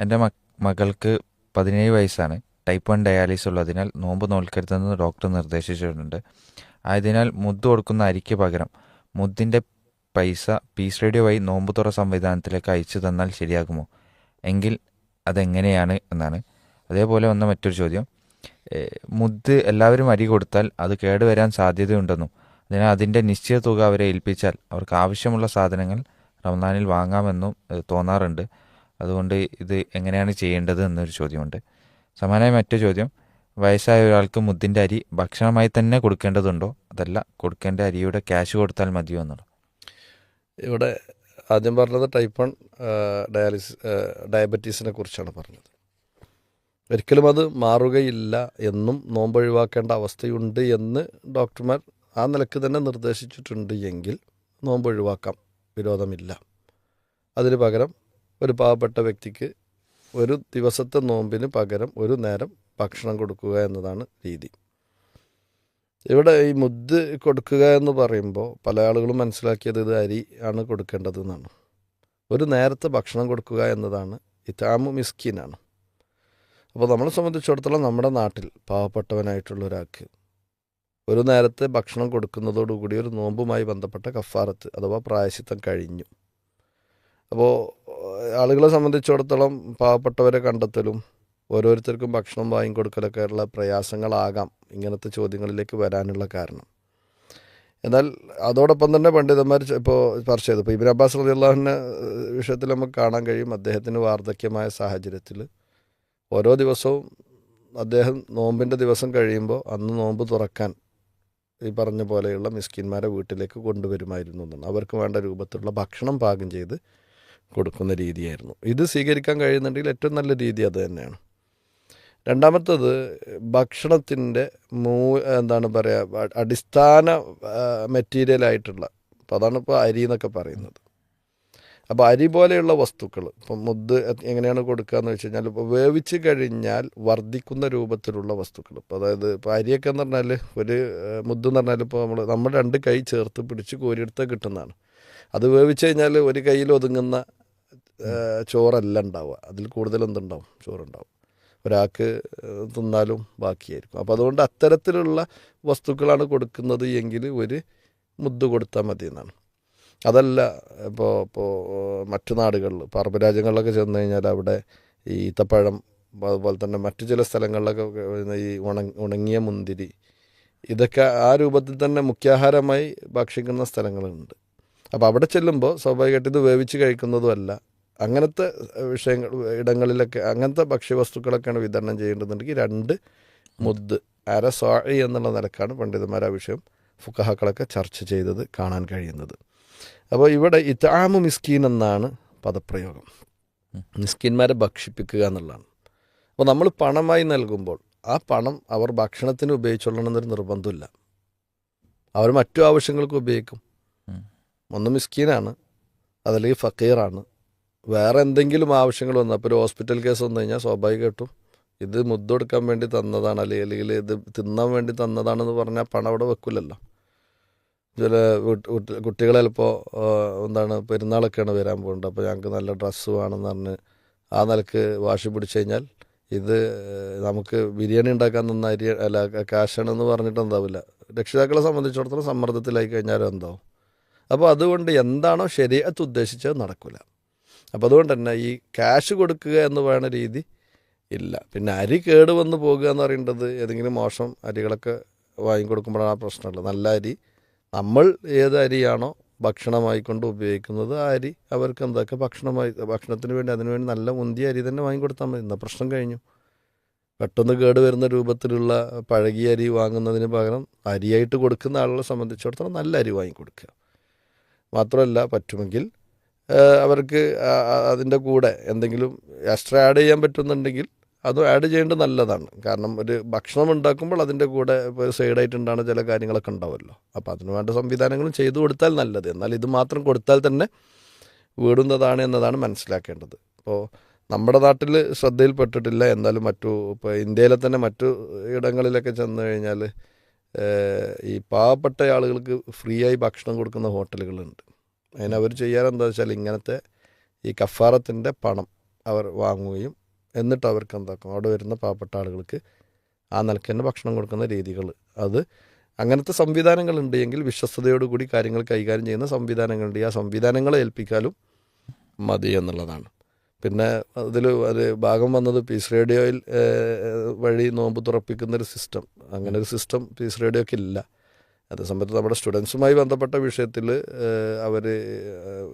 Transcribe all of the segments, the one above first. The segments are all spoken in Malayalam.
എൻ്റെ മകൾക്ക് 17 വയസ്സാണ്. ടൈപ്പ് 1 ഡയാലിസിസ് ഉള്ളതിനാൽ നോമ്പ് നോൽക്കരുതെന്ന് ഡോക്ടർ നിർദ്ദേശിച്ചിട്ടുണ്ട്. ആയതിനാൽ മുദ്ദ് കൊടുക്കുന്ന അരിക്ക് പകരം മുദ്ദിൻ്റെ പൈസ പീസ് റേഡിയോ വഴി നോമ്പ് തുറ സംവിധാനത്തിലേക്ക് അയച്ചു തന്നാൽ ശരിയാകുമോ? എങ്കിൽ അതെങ്ങനെയാണ് എന്നാണ്. അതേപോലെ വന്ന മറ്റൊരു ചോദ്യം, മുദ്ദ് എല്ലാവരും അരി കൊടുത്താൽ അത് കേടുവരാൻ സാധ്യതയുണ്ടെന്നും അതിനാൽ അതിൻ്റെ നിശ്ചിത തുക അവരെ ഏൽപ്പിച്ചാൽ അവർക്ക് ആവശ്യമുള്ള സാധനങ്ങൾ റമദാനിൽ വാങ്ങാമെന്നും തോന്നാറുണ്ട്. അതുകൊണ്ട് ഇത് എങ്ങനെയാണ് ചെയ്യേണ്ടത് എന്നൊരു ചോദ്യമുണ്ട്. സമാനമായ മറ്റു ചോദ്യം, വയസ്സായ ഒരാൾക്ക് മുദ്ദിൻ്റെ അരി ഭക്ഷണമായി തന്നെ കൊടുക്കേണ്ടതുണ്ടോ, അതല്ല കൊടുക്കേണ്ട അരിയുടെ ക്യാഷ് കൊടുത്താൽ മതിയോ എന്നുള്ളത്. ഇവിടെ ആദ്യം പറഞ്ഞത് ടൈപ്പ് 1 ഡയബറ്റീസിനെ കുറിച്ചാണ് പറഞ്ഞത്. ഒരിക്കലും അത് മാറുകയില്ല എന്നും നോമ്പൊഴിവാക്കേണ്ട അവസ്ഥയുണ്ട് എന്ന് ഡോക്ടർമാർ ആ നിലക്ക് തന്നെ നിർദ്ദേശിച്ചിട്ടുണ്ട് എങ്കിൽ നോമ്പൊഴിവാക്കാം, വിരോധമില്ല. അതിന് പകരം ഒരു പാവപ്പെട്ട വ്യക്തിക്ക് ഒരു ദിവസത്തെ നോമ്പിന് പകരം ഒരു നേരം ഭക്ഷണം കൊടുക്കുക എന്നതാണ് രീതി. ഇവിടെ ഈ മുദ്ദ് കൊടുക്കുക എന്ന് പറയുമ്പോൾ പല ആളുകളും മനസ്സിലാക്കിയത് ഇത് അരി ആണ് കൊടുക്കേണ്ടത് എന്നാണ്. ഒരു നേരത്തെ ഭക്ഷണം കൊടുക്കുക എന്നതാണ് ഇതാമു മിസ്കീനാണ്. അപ്പോൾ നമ്മളെ സംബന്ധിച്ചിടത്തോളം നമ്മുടെ നാട്ടിൽ പാവപ്പെട്ടവനായിട്ടുള്ള ഒരാൾക്ക് ഒരു നേരത്തെ ഭക്ഷണം കൊടുക്കുന്നതോടുകൂടി ഒരു നോമ്പുമായി ബന്ധപ്പെട്ട കഫാറത്ത് അഥവാ പ്രായശ്ചിത്തം കഴിഞ്ഞു. അപ്പോൾ ആളുകളെ സംബന്ധിച്ചിടത്തോളം പാവപ്പെട്ടവരെ കണ്ടെത്തലും ഓരോരുത്തർക്കും ഭക്ഷണം വാങ്ങിക്കൊടുക്കലൊക്കെ ഉള്ള പ്രയാസങ്ങളാകാം ഇങ്ങനത്തെ ചോദ്യങ്ങളിലേക്ക് വരാനുള്ള കാരണം. എന്നാൽ അതോടൊപ്പം തന്നെ പണ്ഡിതന്മാർ ഇപ്പോൾ ചർച്ച ചെയ്തു. ഇപ്പോൾ ഇബ്നു അബ്ബാസ് റളിയല്ലാഹുവിൻ്റെ വിഷയത്തിൽ നമുക്ക് കാണാൻ കഴിയും, അദ്ദേഹത്തിന് വാർദ്ധക്യമായ സാഹചര്യത്തിൽ ഓരോ ദിവസവും അദ്ദേഹം നോമ്പിൻ്റെ ദിവസം കഴിയുമ്പോൾ അന്ന് നോമ്പ് തുറക്കാൻ ഈ പറഞ്ഞ പോലെയുള്ള മിസ്കിന്മാരെ വീട്ടിലേക്ക് കൊണ്ടുവരുമായിരുന്നു എന്നാണ്. അവർക്ക് വേണ്ട രൂപത്തിലുള്ള ഭക്ഷണം പാകം ചെയ്ത് കൊടുക്കുന്ന രീതിയായിരുന്നു. ഇത് സ്വീകരിക്കാൻ കഴിയുന്നുണ്ടെങ്കിൽ ഏറ്റവും നല്ല രീതി അത് തന്നെയാണ്. രണ്ടാമത്തത് ഭക്ഷണത്തിൻ്റെ എന്താണ് പറയുക, അടിസ്ഥാന മെറ്റീരിയലായിട്ടുള്ള, അപ്പോൾ അതാണ് ഇപ്പോൾ അരി എന്നൊക്കെ പറയുന്നത്. അപ്പോൾ അരി പോലെയുള്ള വസ്തുക്കൾ ഇപ്പം മുദ്ദ് എങ്ങനെയാണ് കൊടുക്കുക എന്ന് വെച്ച് കഴിഞ്ഞാൽ, ഇപ്പോൾ വേവിച്ച് കഴിഞ്ഞാൽ വർദ്ധിക്കുന്ന രൂപത്തിലുള്ള വസ്തുക്കൾ. ഇപ്പോൾ അതായത് ഇപ്പോൾ അരിയൊക്കെ എന്ന് പറഞ്ഞാൽ ഒരു മുദ്ദ് എന്ന് പറഞ്ഞാൽ ഇപ്പോൾ നമ്മൾ 2 കൈ ചേർത്ത് പിടിച്ച് കോരിയെടുത്ത് കിട്ടുന്നതാണ്. അത് വേവിച്ച് കഴിഞ്ഞാൽ ഒരു കയ്യിൽ ഒതുങ്ങുന്ന ചോറല്ല ഉണ്ടാവുക, അതിൽ കൂടുതൽ എന്തുണ്ടാവും, ചോറുണ്ടാവും. ഒരാൾക്ക് തിന്നാലും ബാക്കിയായിരിക്കും. അപ്പോൾ അതുകൊണ്ട് അത്തരത്തിലുള്ള വസ്തുക്കളാണ് കൊടുക്കുന്നത് എങ്കിൽ ഒരു മുദ്ദ് കൊടുത്താൽ മതി എന്നാണ്. അതല്ല ഇപ്പോൾ മറ്റു നാടുകളിൽ, ഇപ്പോൾ അറബ് രാജ്യങ്ങളിലൊക്കെ ചെന്ന് കഴിഞ്ഞാൽ അവിടെ ഈ ഈത്തപ്പഴം, അതുപോലെ തന്നെ മറ്റു ചില സ്ഥലങ്ങളിലൊക്കെ ഈ ഉണങ്ങിയ മുന്തിരി, ഇതൊക്കെ ആ രൂപത്തിൽ തന്നെ മുഖ്യാഹാരമായി ഭക്ഷിക്കുന്ന സ്ഥലങ്ങളുണ്ട്. അപ്പോൾ അവിടെ ചെല്ലുമ്പോൾ സ്വാഭാവികമായിട്ട് ഇത് വേവിച്ച് കഴിക്കുന്നതുമല്ല, അങ്ങനത്തെ വിഷയങ്ങൾ ഇടങ്ങളിലൊക്കെ അങ്ങനത്തെ ഭക്ഷ്യവസ്തുക്കളൊക്കെയാണ് വിതരണം ചെയ്യേണ്ടതുണ്ടെങ്കിൽ 2 മുദ്ദ് അര സ്വാഇ എന്നുള്ള നിലക്കാണ് പണ്ഡിതന്മാർ ആ വിഷയം ഫുഖഹാക്കളൊക്കെ ചർച്ച ചെയ്തത് കാണാൻ കഴിയുന്നത്. അപ്പോൾ ഇവിടെ ഇത്ആമു മിസ്കീൻ എന്നാണ് പദപ്രയോഗം. മിസ്കീന്മാരെ ഭക്ഷിപ്പിക്കുക എന്നുള്ളതാണ്. അപ്പോൾ നമ്മൾ പണമായി നൽകുമ്പോൾ ആ പണം അവർ ഭക്ഷണത്തിന് ഉപയോഗിച്ചോളണമെന്നൊരു നിർബന്ധമില്ല. അവർ മറ്റു ആവശ്യങ്ങൾക്ക് ഉപയോഗിക്കും. ഒന്ന് മിസ്കീനാണ്, അതല്ലെങ്കിൽ ഫക്കീറാണ്, വേറെ എന്തെങ്കിലും ആവശ്യങ്ങൾ വന്നു. അപ്പോൾ ഒരു ഹോസ്പിറ്റൽ കേസ് വന്നു കഴിഞ്ഞാൽ സ്വാഭാവികമായിട്ടും ഇത് മുദ്ദ് കൊടുക്കാൻ വേണ്ടി തന്നതാണ്, അല്ലെങ്കിൽ ഇത് തിന്നാൻ വേണ്ടി തന്നതാണെന്ന് പറഞ്ഞാൽ പണം അവിടെ വെക്കില്ലല്ലോ. ചില കുട്ടികൾ ചിലപ്പോൾ എന്താണ് പെരുന്നാളൊക്കെയാണ് വരാൻ പോകുന്നത്, അപ്പോൾ ഞങ്ങൾക്ക് നല്ല ഡ്രസ്സ് വേണമെന്ന് പറഞ്ഞ് ആ നിലക്ക് വാശി പിടിച്ച് കഴിഞ്ഞാൽ ഇത് നമുക്ക് ബിരിയാണി ഉണ്ടാക്കാൻ തന്ന അരി അല്ല കാശാണെന്ന് പറഞ്ഞിട്ട് എന്താവില്ല. രക്ഷിതാക്കളെ സംബന്ധിച്ചിടത്തോളം സമ്മർദ്ദത്തിലായി കഴിഞ്ഞാലും എന്താവും. അപ്പോൾ അതുകൊണ്ട് എന്താണോ ശരീഅത്ത് ഉദ്ദേശിച്ചത് നടക്കില്ല. അപ്പോൾ അതുകൊണ്ട് തന്നെ ഈ ക്യാഷ് കൊടുക്കുക എന്ന് പറയുന്ന രീതി ഇല്ല. പിന്നെ അരി കേടുവന്ന് പോകുക എന്ന് പറയുന്നത് ഏതെങ്കിലും മോശം അരികളൊക്കെ വാങ്ങിക്കൊടുക്കുമ്പോഴാണ് ആ പ്രശ്നമുള്ളത്. നല്ല അരി, നമ്മൾ ഏത് അരിയാണോ ഭക്ഷണമായി കൊണ്ട് ഉപയോഗിക്കുന്നത് ആ അരി അവർക്ക് എന്തൊക്കെ ഭക്ഷണത്തിന് വേണ്ടി അതിനുവേണ്ടി നല്ല മുന്തിയ അരി തന്നെ വാങ്ങിക്കൊടുത്താൽ മതി. ഇന്ന പ്രശ്നം കഴിഞ്ഞു. പെട്ടെന്ന് കേട് വരുന്ന രൂപത്തിലുള്ള പഴകിയ അരി വാങ്ങുന്നതിന് പകരം അരിയായിട്ട് കൊടുക്കുന്ന ആളുകളെ സംബന്ധിച്ചിടത്തോളം നല്ല അരി വാങ്ങിക്കൊടുക്കുക. മാത്രമല്ല പറ്റുമെങ്കിൽ അവർക്ക് അതിൻ്റെ കൂടെ എന്തെങ്കിലും എക്സ്ട്രാ ആഡ് ചെയ്യാൻ പറ്റുന്നുണ്ടെങ്കിൽ അത് ആഡ് ചെയ്യേണ്ടത് നല്ലതാണ്. കാരണം ഒരു ഭക്ഷണം ഉണ്ടാക്കുമ്പോൾ അതിൻ്റെ കൂടെ ഇപ്പോൾ സൈഡായിട്ടുണ്ടാകുന്ന ചില കാര്യങ്ങളൊക്കെ ഉണ്ടാവുമല്ലോ. അപ്പോൾ അതിന് വേണ്ട സംവിധാനങ്ങളും ചെയ്തു കൊടുത്താൽ നല്ലത്. എന്നാൽ ഇത് മാത്രം കൊടുത്താൽ തന്നെ വീടുന്നതാണ് എന്നതാണ് മനസ്സിലാക്കേണ്ടത്. ഇപ്പോൾ നമ്മുടെ നാട്ടിൽ ശ്രദ്ധയിൽപ്പെട്ടിട്ടില്ല, എന്നാലും ഇപ്പോൾ ഇന്ത്യയിലെ തന്നെ മറ്റു ഇടങ്ങളിലൊക്കെ ചെന്ന് കഴിഞ്ഞാൽ ഈ പാവപ്പെട്ട ആളുകൾക്ക് ഫ്രീ ആയി ഭക്ഷണം കൊടുക്കുന്ന ഹോട്ടലുകളുണ്ട്. അതിനവർ ചെയ്യാനെന്താ വെച്ചാൽ ഇങ്ങനത്തെ ഈ കഫാറത്തിൻ്റെ പണം അവർ വാങ്ങുകയും എന്നിട്ട് അവർക്ക് എന്താക്കും, അവിടെ വരുന്ന പാവപ്പെട്ട ആളുകൾക്ക് ആ നിലയ്ക്ക് തന്നെ ഭക്ഷണം കൊടുക്കുന്ന രീതികൾ, അത് അങ്ങനത്തെ സംവിധാനങ്ങളുണ്ട് എങ്കിൽ വിശ്വസ്തയോടുകൂടി കാര്യങ്ങൾ കൈകാര്യം ചെയ്യുന്ന സംവിധാനങ്ങളുണ്ട്. ആ സംവിധാനങ്ങളെ ഏൽപ്പിക്കാനും മതി എന്നുള്ളതാണ്. പിന്നെ അത് ഭാഗം വന്നത് പീസ് റേഡിയോയിൽ വഴി നോമ്പ് തുറപ്പിക്കുന്നൊരു സിസ്റ്റം, അങ്ങനെ ഒരു സിസ്റ്റം പീസ് റേഡിയോയ്ക്ക് ഇല്ല. അതേ സമയത്ത് നമ്മുടെ സ്റ്റുഡൻസുമായി ബന്ധപ്പെട്ട വിഷയത്തിൽ അവർ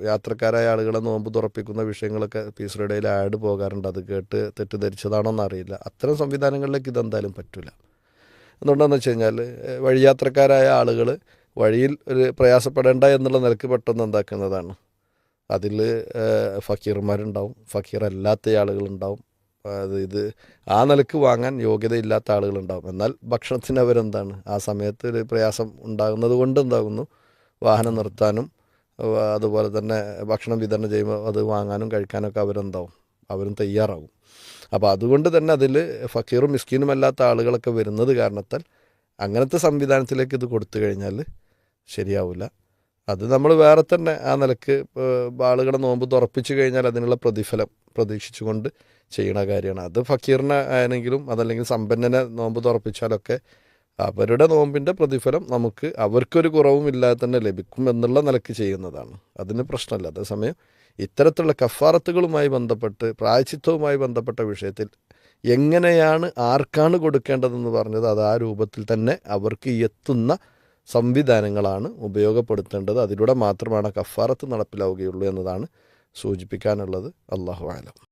യാത്രക്കാരായ ആളുകളെ നോമ്പ് തുറപ്പിക്കുന്ന വിഷയങ്ങളൊക്കെ പീസ് റേഡിയോയിൽ ആഡ് പോകാറുണ്ട്. അത് കേട്ട് തെറ്റിദ്ധരിച്ചതാണോ എന്നറിയില്ല. അത്തരം സംവിധാനങ്ങളിലേക്ക് ഇതെന്തായാലും പറ്റില്ല. എന്തുകൊണ്ടാണെന്ന് വെച്ച് കഴിഞ്ഞാൽ വഴിയാത്രക്കാരായ ആളുകൾ വഴിയിൽ ഒരു പ്രയാസപ്പെടേണ്ട എന്നുള്ള നിലക്ക് പെട്ടെന്ന് എന്താക്കുന്നതാണ്, അതിൽ ഫക്കീർമാരുണ്ടാവും, ഫക്കീറല്ലാത്ത ആളുകളുണ്ടാവും, ഇത് ആ നിലക്ക് വാങ്ങാൻ യോഗ്യതയില്ലാത്ത ആളുകളുണ്ടാവും. എന്നാൽ ഭക്ഷണത്തിന് അവരെന്താണ്, ആ സമയത്ത് ഒരു പ്രയാസം ഉണ്ടാകുന്നത് കൊണ്ട് എന്താകുന്നു, വാഹനം നിർത്താനും അതുപോലെ തന്നെ ഭക്ഷണം വിതരണം ചെയ്യുമ്പോൾ അത് വാങ്ങാനും കഴിക്കാനൊക്കെ അവരും തയ്യാറാവും. അപ്പോൾ അതുകൊണ്ട് തന്നെ അതിൽ ഫക്കീറും മിസ്കീനും അല്ലാത്ത ആളുകളൊക്കെ വരുന്നത് കാരണത്താൽ അങ്ങനത്തെ സംവിധാനത്തിലേക്ക് ഇത് കൊടുത്തു കഴിഞ്ഞാൽ ശരിയാവില്ല. അത് നമ്മൾ വേറെ തന്നെ ആ നിലക്ക് ആളുകളെ നോമ്പ് തുറപ്പിച്ചു കഴിഞ്ഞാൽ അതിനുള്ള പ്രതിഫലം പ്രതീക്ഷിച്ചുകൊണ്ട് ചെയ്യണ കാര്യമാണ്. അത് ഫക്കീറിനെ ആണെങ്കിലും അതല്ലെങ്കിൽ സമ്പന്നനെ നോമ്പ് തുറപ്പിച്ചാലൊക്കെ അവരുടെ നോമ്പിൻ്റെ പ്രതിഫലം നമുക്ക് അവർക്കൊരു കുറവും ഇല്ലാതെ തന്നെ ലഭിക്കും എന്നുള്ള നിലക്ക് ചെയ്യുന്നതാണ്. അതിന് പ്രശ്നമില്ല. അതേസമയം ഇത്തരത്തിലുള്ള കഫാറത്തുകളുമായി ബന്ധപ്പെട്ട് പ്രായശ്ചിത്തവുമായി ബന്ധപ്പെട്ട വിഷയത്തിൽ എങ്ങനെയാണ് ആർക്കാണ് കൊടുക്കേണ്ടതെന്ന് പറഞ്ഞത്, അത് ആ രൂപത്തിൽ തന്നെ അവർക്ക് എത്തുന്ന സംവിധാനങ്ങളാണ് ഉപയോഗപ്പെടുത്തേണ്ടത്. അതിലൂടെ മാത്രമാണ് കഫാറത്ത് നടപ്പിലാവുകയുള്ളൂ എന്നതാണ് സൂചിപ്പിക്കാനുള്ളത്. അല്ലാഹു അഅലം.